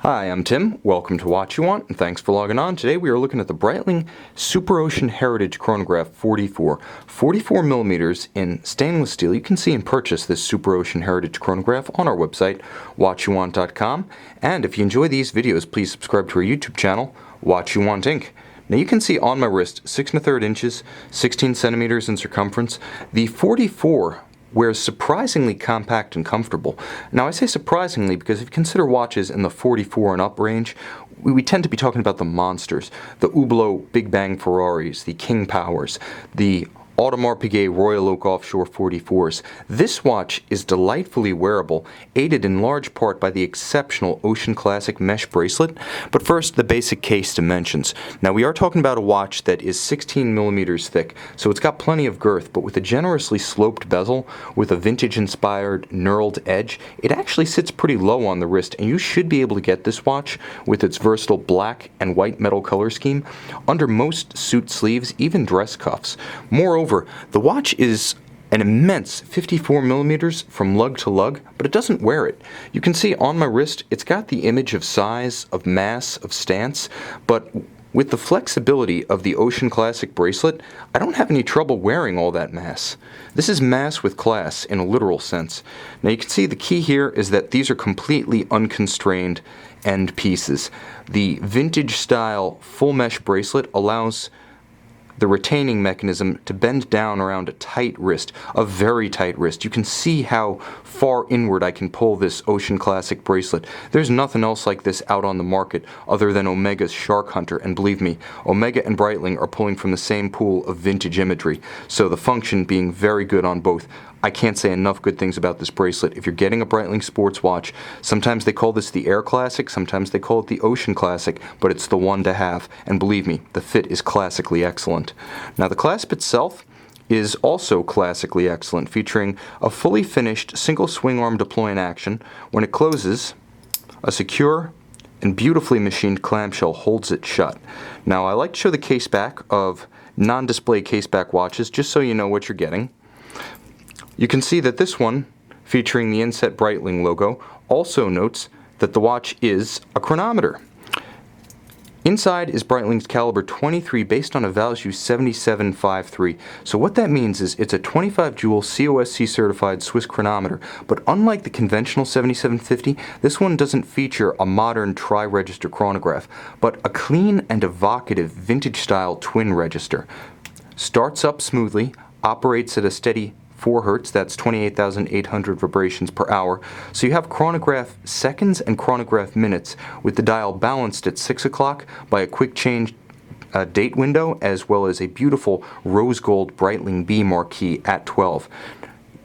Hi, I'm Tim. Welcome to Watch You Want, and thanks for logging on. Today we are looking at the Breitling Superocean Heritage Chronograph 44 millimeters in stainless steel. You can see and purchase this Superocean Heritage Chronograph on our website, watchyouwant.com. And if you enjoy these videos, please subscribe to our YouTube channel, Watch You Want Inc. Now you can see on my wrist 6 1/3 inches, 16 centimeters in circumference. The 44 wears surprisingly compact and comfortable. Now I say surprisingly because if you consider watches in the 44 and up range, we tend to be talking about the monsters, the Hublot Big Bang Ferraris, the King Powers, the Audemars Piguet Royal Oak Offshore 44s. This watch is delightfully wearable, aided in large part by the exceptional Ocean Classic mesh bracelet. But first, the basic case dimensions. Now we are talking about a watch that is 16 millimeters thick, so it's got plenty of girth, but with a generously sloped bezel, with a vintage-inspired knurled edge, it actually sits pretty low on the wrist, and you should be able to get this watch with its versatile black and white metal color scheme under most suit sleeves, even dress cuffs. Moreover, the watch is an immense 54 millimeters from lug to lug, but it doesn't wear it. You can see on my wrist, it's got the image of size, of mass, of stance, but with the flexibility of the Ocean Classic bracelet, I don't have any trouble wearing all that mass. This is mass with class in a literal sense. Now you can see the key here is that these are completely unconstrained end pieces. The vintage style full mesh bracelet allows the retaining mechanism to bend down around a tight wrist, a very tight wrist. You can see how far inward I can pull this Ocean Classic bracelet. There's nothing else like this out on the market other than Omega's Shark Hunter, and believe me, Omega and Breitling are pulling from the same pool of vintage imagery, so the function being very good on both. I can't say enough good things about this bracelet. If you're getting a Breitling sports watch, sometimes they call this the Air Classic, sometimes they call it the Ocean Classic, but it's the one to have, and believe me, the fit is classically excellent. Now the clasp itself is also classically excellent, featuring a fully finished single swing arm deploy in action. When it closes, a secure and beautifully machined clamshell holds it shut. Now I like to show the case back of non-display case back watches just so you know what you're getting. You can see that this one, featuring the inset Breitling logo, also notes that the watch is a chronometer. Inside is Breitling's caliber 23 based on a value 7753. So what that means is it's a 25 jewel COSC certified Swiss chronometer, but unlike the conventional 7750, this one doesn't feature a modern tri-register chronograph, but a clean and evocative vintage style twin register. Starts up smoothly, operates at a steady 4 Hz, that's 28,800 vibrations per hour. So you have chronograph seconds and chronograph minutes, with the dial balanced at 6 o'clock by a quick change date window, as well as a beautiful rose gold Breitling B marquee at 12.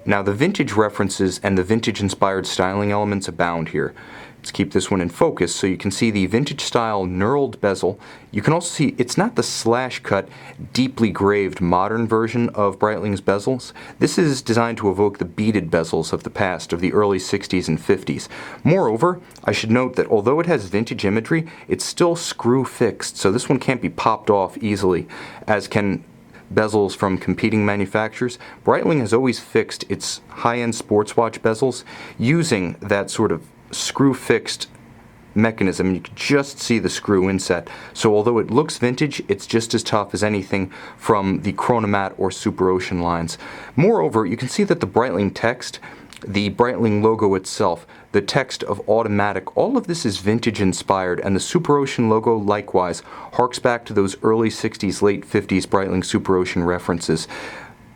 Now the vintage references and the vintage inspired styling elements abound here. Let's keep this one in focus so you can see the vintage style knurled bezel. You can also see it's not the slash cut, deeply graved modern version of Breitling's bezels. This is designed to evoke the beaded bezels of the past, of the early 60s and 50s. Moreover, I should note that although it has vintage imagery, it's still screw fixed, so this one can't be popped off easily, as can bezels from competing manufacturers. Breitling has always fixed its high-end sports watch bezels using that sort of screw-fixed mechanism. You can just see the screw inset. So although it looks vintage, it's just as tough as anything from the Chronomat or Superocean lines. Moreover, you can see that the Breitling text, the Breitling logo itself, the text of automatic, all of this is vintage inspired, and the Superocean logo likewise harks back to those early 60s, late 50s Breitling Superocean references.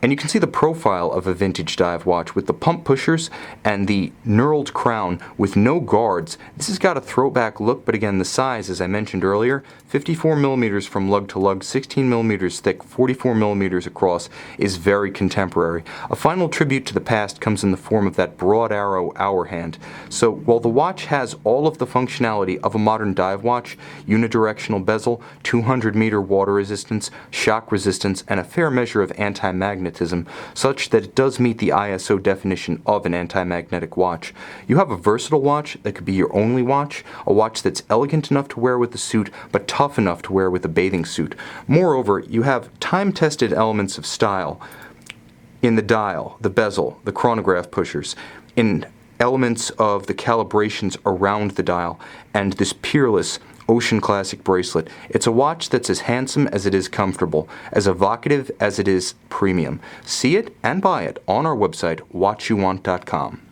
And you can see the profile of a vintage dive watch with the pump pushers and the knurled crown with no guards. This has got a throwback look, but again, the size, as I mentioned earlier, 54 millimeters from lug to lug, 16 millimeters thick, 44 millimeters across, is very contemporary. A final tribute to the past comes in the form of that broad arrow hour hand. So while the watch has all of the functionality of a modern dive watch, unidirectional bezel, 200-meter water resistance, shock resistance, and a fair measure of anti-magnetism, such that it does meet the ISO definition of an anti-magnetic watch. You have a versatile watch that could be your only watch, a watch that's elegant enough to wear with a suit, but tough enough to wear with a bathing suit. Moreover, you have time-tested elements of style in the dial, the bezel, the chronograph pushers, in elements of the calibrations around the dial, and this peerless Ocean Classic bracelet. It's a watch that's as handsome as it is comfortable, as evocative as it is premium. See it and buy it on our website, watchyouwant.com.